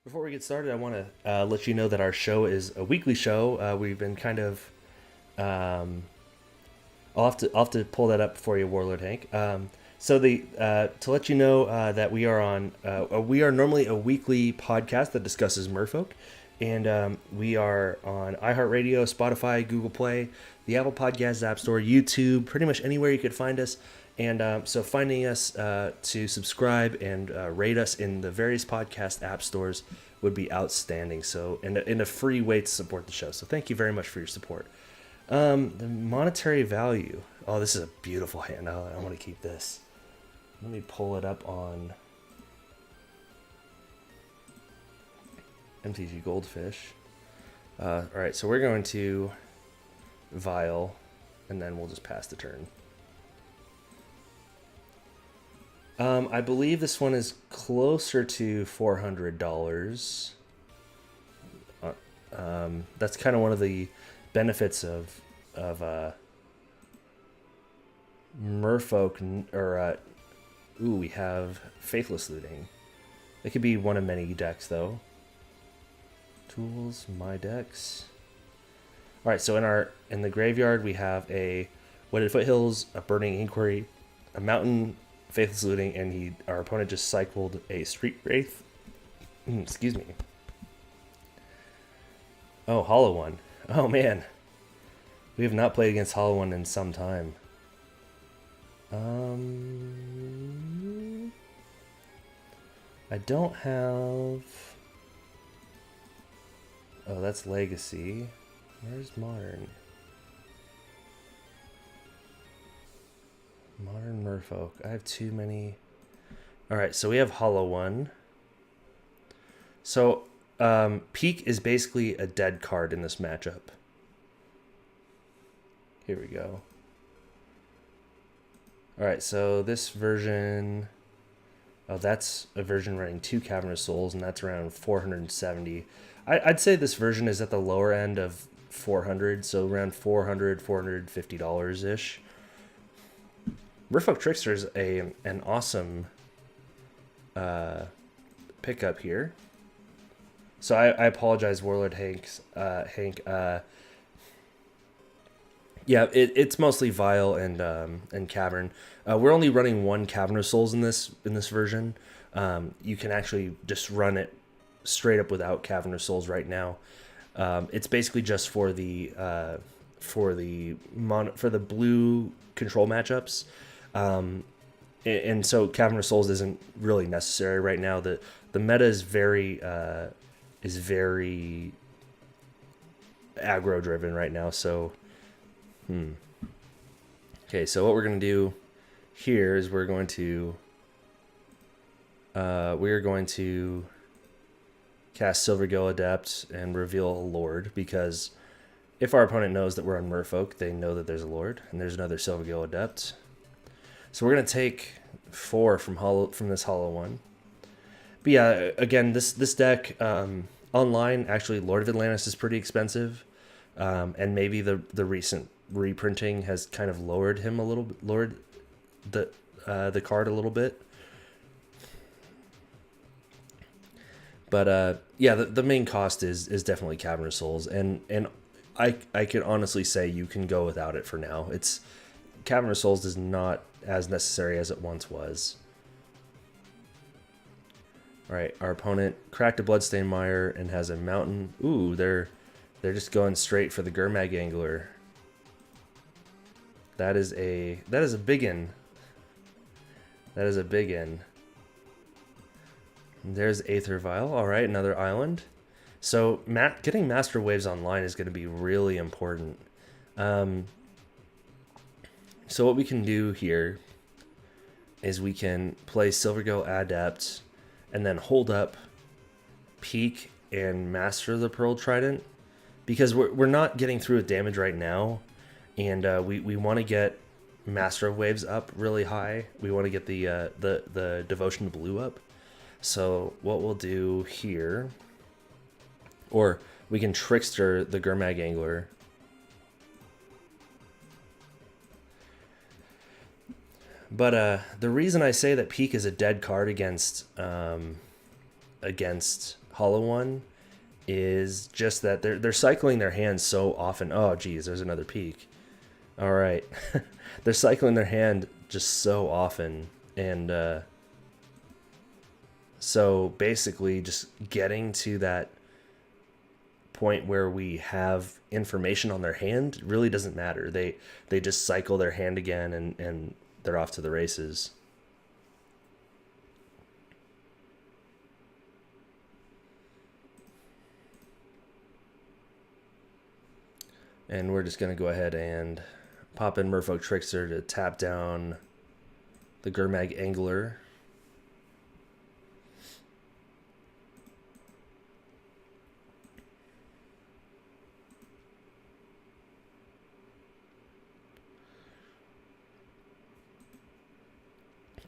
Before we get started, I want to let you know that our show is a weekly show. We've been kind of, I'll have to pull that up for you, Warlord Hank. To let you know that we are normally a weekly podcast that discusses Merfolk, and we are on iHeartRadio, Spotify, Google Play, the Apple Podcasts App Store, YouTube, pretty much anywhere you could find us. And so finding us to subscribe and rate us in the various podcast app stores would be outstanding. So, and a free way to support the show. So thank you very much for your support. The monetary value. Oh, this is a beautiful hand. I want to keep this. Let me pull it up on MTG Goldfish. All right, so we're going to Vial, and then we'll just pass the turn. I believe this one is closer to $400. That's kind of one of the benefits of Merfolk, or we have Faithless Looting. It could be one of many decks though. Tools, my decks. All right, so in the graveyard we have a Wedded Foothills, a Burning Inquiry, a Mountain, Faithless Looting, and our opponent just cycled a Street Wraith. Excuse me. Oh, Hollow One. Oh man, we have not played against Hollow One in some time. I don't have. Oh, that's Legacy. Where's Modern? Modern Merfolk. I have too many. Alright, so we have Hollow One. So, Peak is basically a dead card in this matchup. Here we go. Alright, so this version... Oh, that's a version running 2 Cavernous Souls, and that's around 470. I'd say this version is at the lower end of 400, so around $400, $450-ish. Merfolk Trickster is an awesome pickup here. So I apologize, Warlord Hank. Yeah, it's mostly Vial and Cavern. We're only running 1 Cavernous Souls in this version. You can actually just run it straight up without Cavernous Souls right now. It's basically just for the blue control matchups. And so Cavernous Souls isn't really necessary right now. The meta is very aggro driven right now. So, okay. So what we're gonna do here is we're going to cast Silvergill Adept and reveal a Lord, because if our opponent knows that we're on Merfolk, they know that there's a Lord, and there's another Silvergill Adept. So we're gonna take 4 from this Hollow One. But yeah, again, this deck online, actually, Lord of Atlantis is pretty expensive, and maybe the recent reprinting has kind of lowered him a little bit, lowered the card a little bit. But yeah, the main cost is definitely Cavernous Souls, and I can honestly say you can go without it for now. Cavernous Souls is not as necessary as it once was. Alright, our opponent cracked a Bloodstained Mire and has a Mountain. Ooh, they're just going straight for the Gurmag Angler. That is a biggin. That is a biggin. There's Aether Vial. Alright, another island. So getting Master Waves online is going to be really important. So what we can do here is we can play Silvergill Adept and then hold up Peak and Master the Pearl Trident, because we're not getting through with damage right now, and we want to get Master of Waves up really high. We want to get the Devotion to Blue up. So what we'll do here, or we can Trickster the Gurmag Angler. But the reason I say that Peak is a dead card against hollow one is just that they're cycling their hand so often. Oh, geez, there's another peak. All right. They're cycling their hand just so often. And so basically just getting to that point where we have information on their hand really doesn't matter. They just cycle their hand again and they're off to the races. And we're just going to go ahead and pop in Merfolk Trickster to tap down the Gurmag Angler.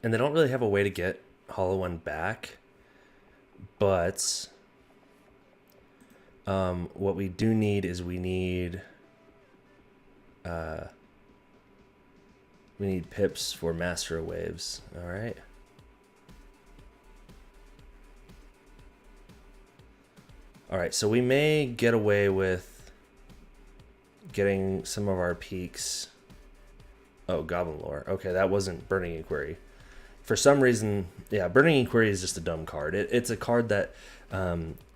And they don't really have a way to get Hollow One back, but what we do need is we need pips for Master of Waves. All right. All right, so we may get away with getting some of our peaks. Oh, Goblin Lore. Okay, that wasn't Burning Inquiry. For some reason, yeah, Burning Inquiry is just a dumb card. It's a card that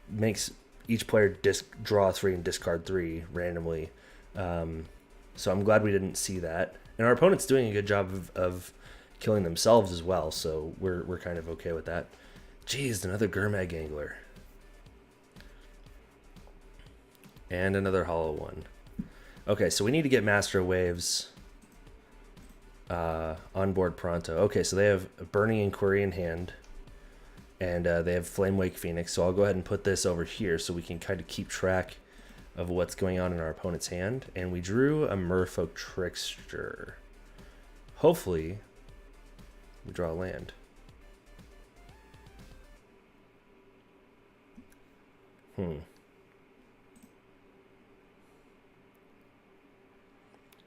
makes each player draw 3 and discard 3 randomly. So I'm glad we didn't see that. And our opponent's doing a good job of killing themselves as well, so we're kind of okay with that. Jeez, another Gurmag Angler. And another Hollow One. Okay, so we need to get Master of Waves on board pronto. Okay, so they have a Burning Inquiry in hand, and they have Flame Wake Phoenix. So I'll go ahead and put this over here so we can kind of keep track of what's going on in our opponent's hand. And we drew a Merfolk Trickster. Hopefully, we draw a land.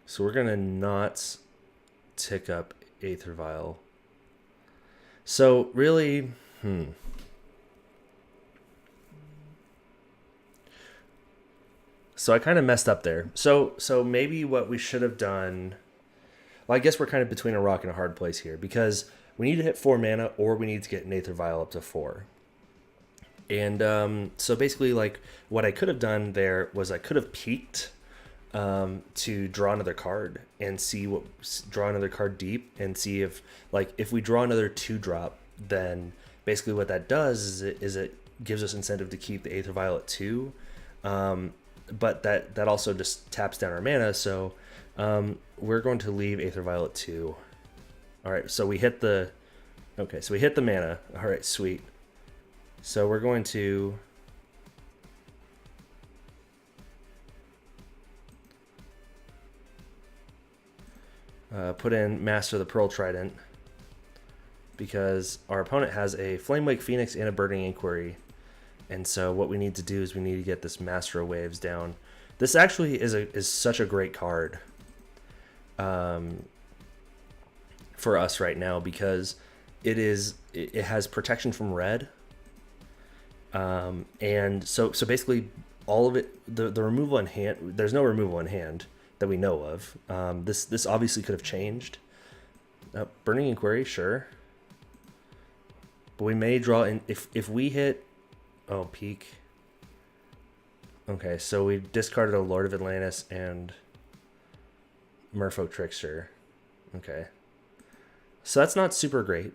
So we're gonna not tick up Aether Vial. So really, So I kind of messed up there. So maybe what we should have done. Well, I guess we're kind of between a rock and a hard place here because we need to hit 4 mana or we need to get an Aether Vial up to 4. And so basically, like what I could have done there was I could have peeked to draw another card and draw another card deep and see if we draw another 2-drop, then basically what that does is it gives us incentive to keep the Aether Vial at 2. But that also just taps down our mana, so we're going to leave Aether Vial at 2. All right, so we hit the mana. All right, sweet. So we're going to put in Master of the Pearl Trident because our opponent has a Flame Wake Phoenix and a Burning Inquiry. And so what we need to do is we need to get this Master of Waves down. This actually is such a great card for us right now because it has protection from red. And so basically all of it, the removal in hand, there's no removal in hand that we know of. This obviously could have changed. Burning Inquiry, sure. But we may draw in if we hit. Oh, peak. Okay, so we discarded a Lord of Atlantis and Merfolk Trickster. Okay. So that's not super great.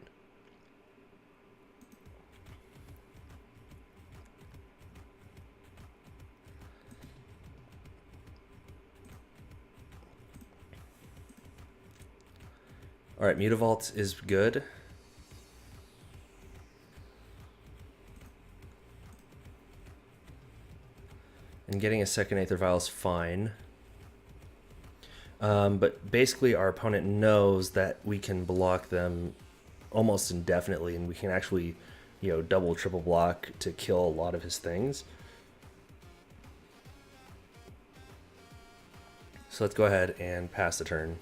All right, Mutavault is good. And getting a second Aether Vial is fine. But basically our opponent knows that we can block them almost indefinitely, and we can actually, double, triple block to kill a lot of his things. So let's go ahead and pass the turn.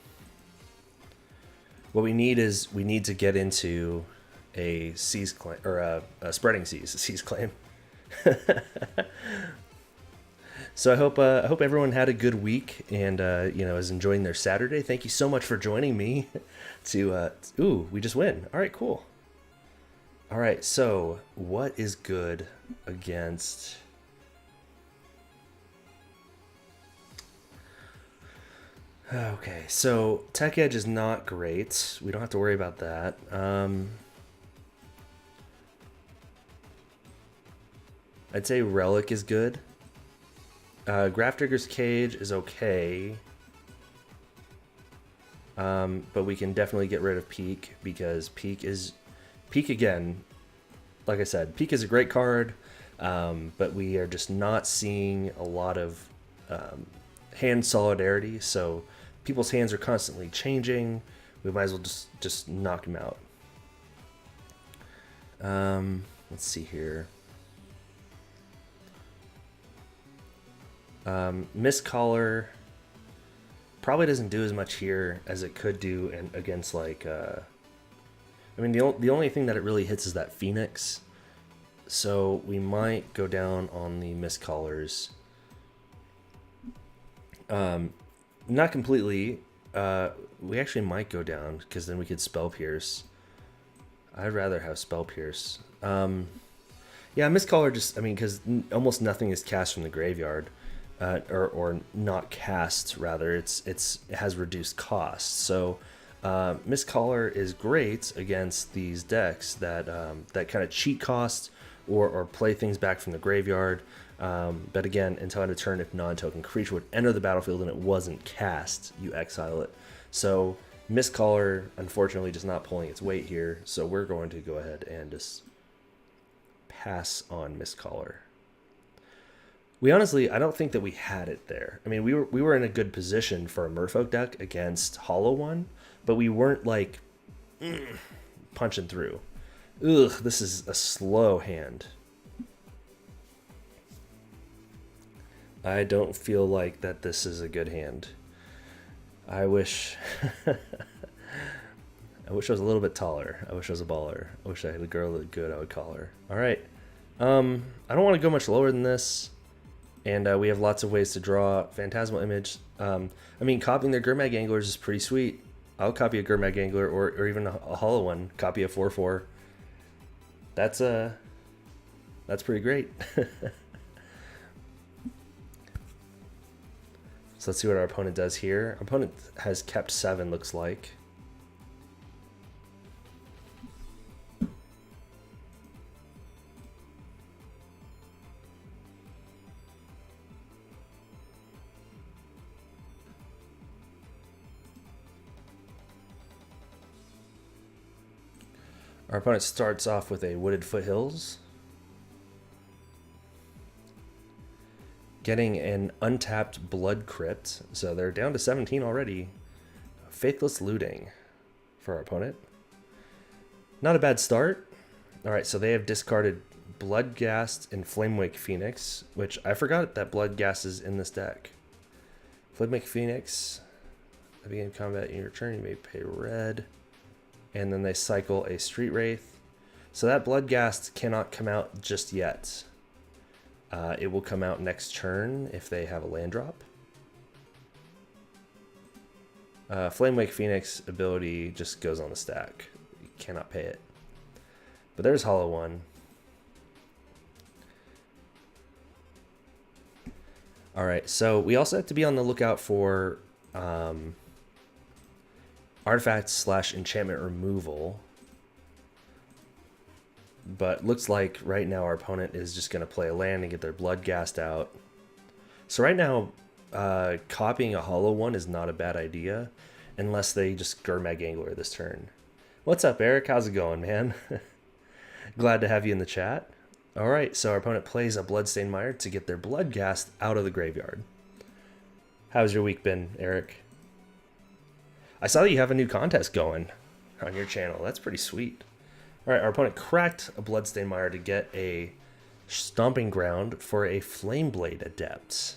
What we need to get into a Seize Claim, or a Spreading Seas, a Seize Claim. So I hope everyone had a good week and is enjoying their Saturday. Thank you so much for joining me. We just win. All right, cool. All right, so what is good against? Okay, so Tech Edge is not great. We don't have to worry about that. I'd say Relic is good. Grafdigger's Cage is okay. But we can definitely get rid of Peak because Peak again, like I said, Peak is a great card, but we are just not seeing a lot of hand solidarity. So people's hands are constantly changing. We might as well just knock them out. Let's see here. Mistcaller probably doesn't do as much here as it could do against like the only thing that it really hits is that Phoenix, so we might go down on the Mistcallers. Not completely. We actually might go down because then we could Spell Pierce. I'd rather have Spell Pierce. Mistcaller just because almost nothing is cast from the graveyard. Or not cast, rather. It has reduced cost. So Mistcaller is great against these decks that kind of cheat cost or play things back from the graveyard. But again, until end of turn, if non-token creature would enter the battlefield and it wasn't cast, you exile it. So Mistcaller, unfortunately, just not pulling its weight here. So we're going to go ahead and just pass on Mistcaller. I don't think that we had it there. I mean, we were in a good position for a Merfolk deck against Hollow One, but we weren't like punching through. Ugh, this is a slow hand. I don't feel like that this is a good hand. I wish I was a little bit taller. I wish I was a baller. I wish I had a girl that good I would call her. All right. I don't want to go much lower than this. And we have lots of ways to draw Phantasmal Image. Copying their Gurmag Anglers is pretty sweet. I'll copy a Gurmag Angler or even a Hollow One. Copy a 4/4. That's pretty great. So let's see what our opponent does here. Our opponent has kept 7, looks like. Our opponent starts off with a Wooded Foothills, getting an untapped Blood Crypt, so they're down to 17 already. Faithless Looting for our opponent. Not a bad start. Alright, so they have discarded Bloodghast and Flamewake Phoenix, which I forgot that Bloodghast is in this deck. Flamewake Phoenix, at the beginning of combat in your turn, you may pay red. And then they cycle a Street Wraith. So that Bloodghast cannot come out just yet. It will come out next turn if they have a land drop. Flamewake Phoenix ability just goes on the stack. You cannot pay it. But there's Hollow One. Alright, so we also have to be on the lookout for artifact/enchantment removal. But looks like right now our opponent is just going to play a land and get their Bloodghast out. So right now, copying a Hollow One is not a bad idea, unless they just Gurmag Angler this turn. What's up, Eric? How's it going, man? Glad to have you in the chat. Alright, so our opponent plays a Bloodstained Mire to get their Bloodghast out of the graveyard. How's your week been, Eric? I saw that you have a new contest going on your channel. That's pretty sweet. All right, our opponent cracked a Bloodstained Mire to get a Stomping Ground for a Flameblade Adept.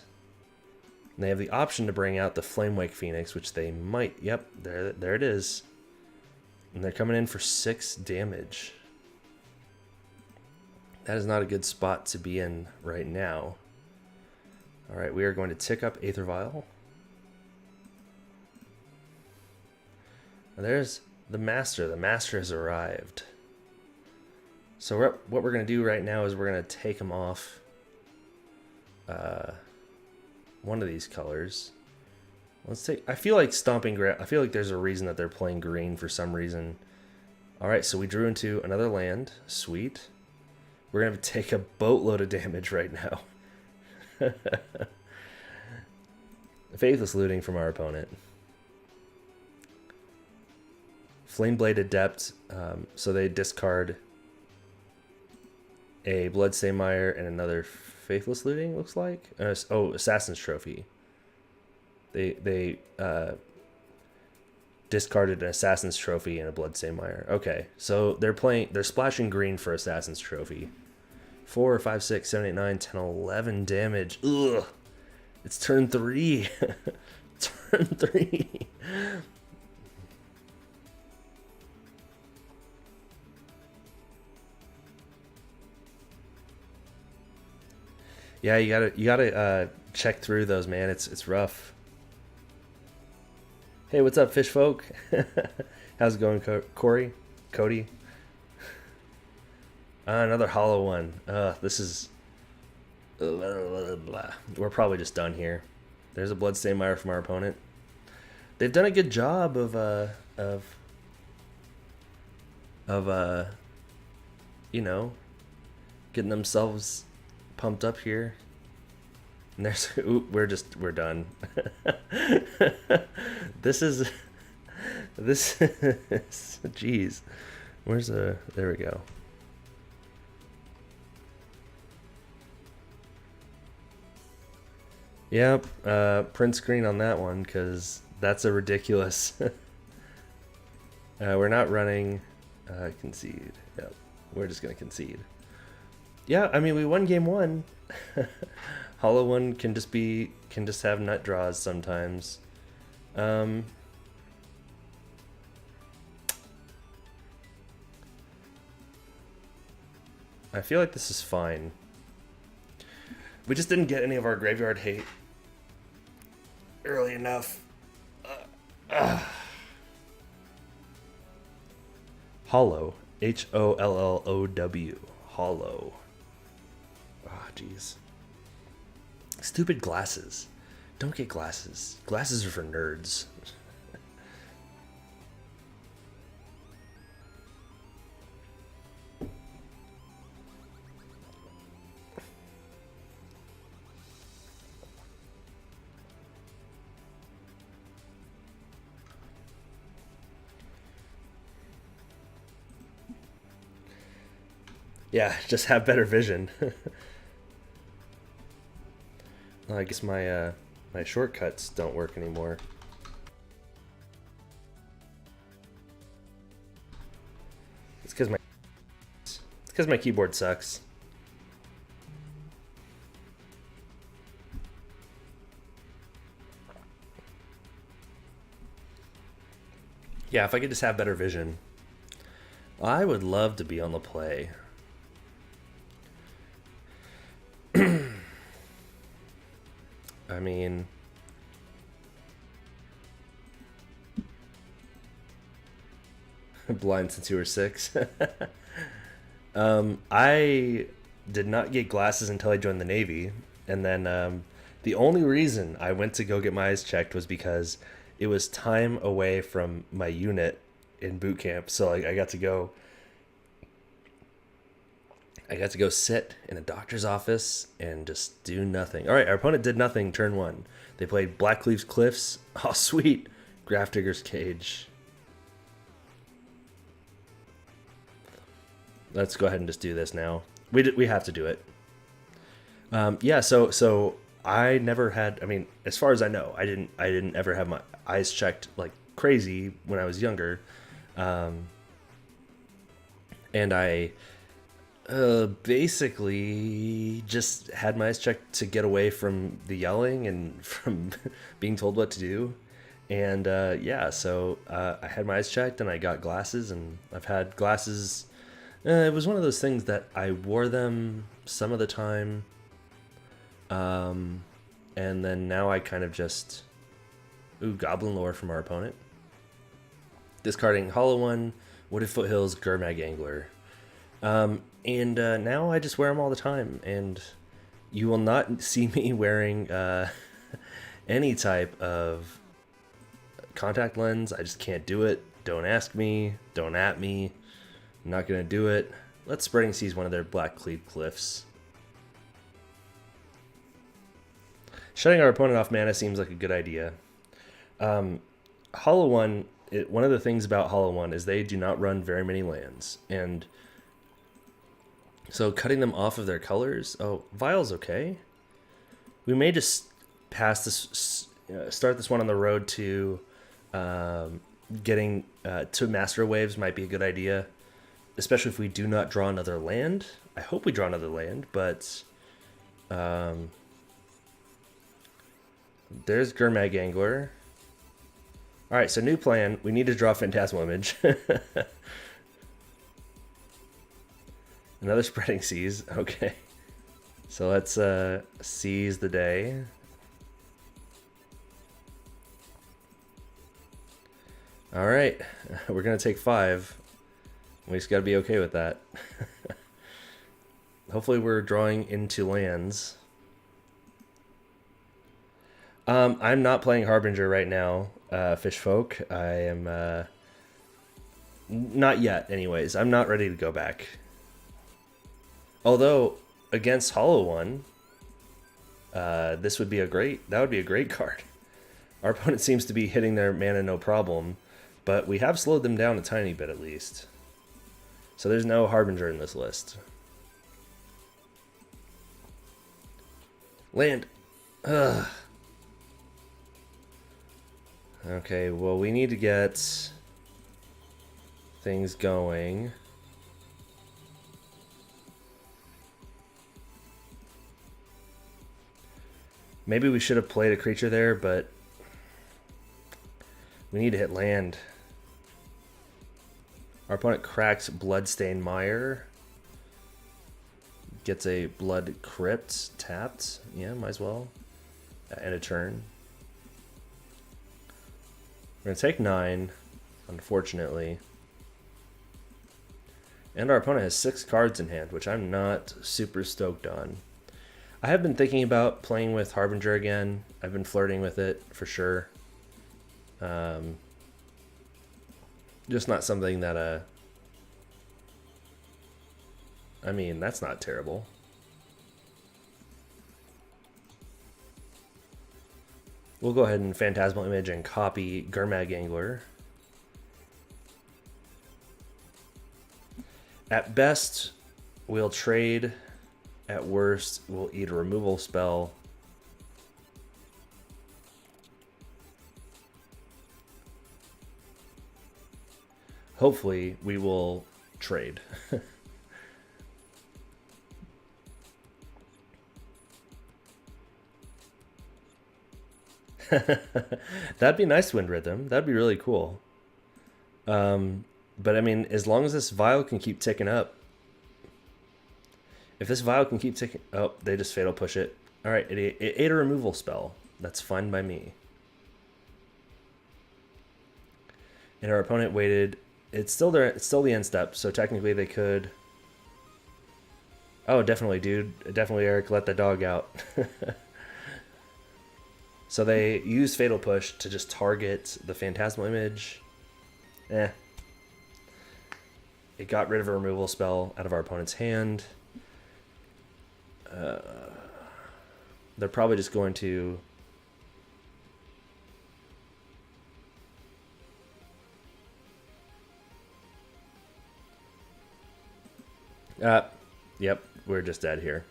And they have the option to bring out the Flamewake Phoenix, which they might. Yep, there it is. And they're coming in for 6 damage. That is not a good spot to be in right now. All right, we are going to tick up Aether Vial. There's the Master. The Master has arrived. So what we're going to do right now is we're going to take him off one of these colors. Let's take... I feel like Stomping Ground... I feel like there's a reason that they're playing green for some reason. All right, so we drew into another land. Sweet. We're going to take a boatload of damage right now. Faithless Looting from our opponent. Flameblade Adept. So they discard a Bloodstained Mire and another Faithless Looting, looks like. Assassin's Trophy. They discarded an Assassin's Trophy and a Bloodstained Mire. Okay, so they're splashing green for Assassin's Trophy. 4, 5, 6, 7, 8, 9, 10, 11 damage. Ugh. It's turn 3. Turn 3. Yeah, you gotta check through those, man. It's rough. Hey, what's up, fish folk? How's it going, Corey? Kody? Another hollow one. This is... We're probably just done here. There's a Bloodstained Mire from our opponent. They've done a good job of you know, getting themselves pumped up here. And there's... we're done. This is... Jeez. Where's the... There we go. Yep, print screen on that one, because that's a ridiculous... we're not running concede. Yep, we're just going to concede. Yeah, I mean, we won game 1. Hollow one can just have nut draws sometimes. I feel like this is fine. We just didn't get any of our graveyard hate early enough. Hollow. Hollow. Hollow. Ah, jeez. Stupid glasses. Don't get glasses. Glasses are for nerds. Yeah, just have better vision. I guess my my shortcuts don't work anymore. It's because my keyboard sucks. Yeah, if I could just have better vision. I would love to be on the play. I mean, blind since you were 6. I did not get glasses until I joined the Navy, and then the only reason I went to go get my eyes checked was because it was time away from my unit in boot camp. So like I got to go sit in a doctor's office and just do nothing. All right, our opponent did nothing turn 1. They played Blackleaf's Cliffs. Oh, sweet. Grafdigger's Cage. Let's go ahead and just do this now. We have to do it. Yeah, so I never had, I mean, as far as I know, I didn't ever have my eyes checked like crazy when I was younger. And I basically just had my eyes checked to get away from the yelling and from being told what to do. And yeah, so I had my eyes checked and I got glasses, and I've had glasses It was one of those things that I wore them some of the time, and then now I kind of just... Ooh, Goblin Lore from our opponent. Discarding Hollow One, Wooded Foothills, Gurmag Angler. And now I just wear them all the time, and you will not see me wearing any type of contact lens. I just can't do it. Don't ask me. Don't at me. I'm not going to do it. Let's Spreading Seas one of their Black Cleave Cliffs. Shutting our opponent off mana seems like a good idea. Hollow One, one of the things about Hollow One is they do not run very many lands. And so cutting them off of their colors, Vial's okay. We may just pass this, start this one on the road to getting to Master Waves might be a good idea. Especially if we do not draw another land. I hope we draw another land, but there's Gurmag Angler. Alright, so new plan. We need to draw Phantasmal Image. Another Spreading Seas. Okay. So let's seize the day. Alright. We're going to take 5. We just got to be okay with that. Hopefully we're drawing into lands. I'm not playing Harbinger right now, Fish Folk. I am not yet, anyways. I'm not ready to go back. Although against Hollow One, this would be that would be a great card. Our opponent seems to be hitting their mana no problem, but we have slowed them down a tiny bit at least. So there's no Harbinger in this list. Land. Ugh. Okay, well, we need to get things going. Maybe we should have played a creature there, but we need to hit land. Our opponent cracks Bloodstained Mire. Gets a Blood Crypt tapped. Yeah, might as well. And a turn. We're going to take 9, unfortunately. And our opponent has 6 cards in hand, which I'm not super stoked on. I have been thinking about playing with Harbinger again. I've been flirting with it, for sure. Just not something that, I mean, that's not terrible. We'll go ahead and Phantasmal Image and copy Gurmag Angler. At best, we'll trade. At worst, we'll eat a removal spell. Hopefully, we will trade. That'd be nice, Wind Rhythm. That'd be really cool. But I mean, as long as this vial can keep ticking up. If this vial can keep ticking... Oh, they just Fatal Push it. Alright, it ate a removal spell. That's fine by me. And our opponent waited... It's still there. It's still the end step, so technically they could... Oh, definitely, dude. Definitely, Eric. Let the dog out. So they use Fatal Push to just target the Phantasmal Image. It got rid of a removal spell out of our opponent's hand. They're probably just going to... Yep, we're just dead here.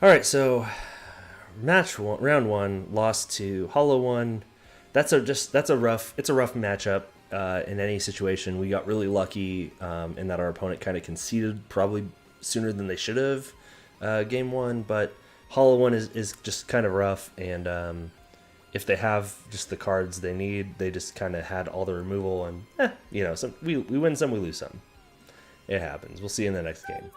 All right, so round 1 lost to Hollow One. It's a rough matchup in any situation. We got really lucky in that our opponent kind of conceded probably sooner than they should have game 1, but Hollow One is just kind of rough, and if they have just the cards they need, they just kind of had all the removal, and we win some, we lose some. It happens. We'll see you in the next game.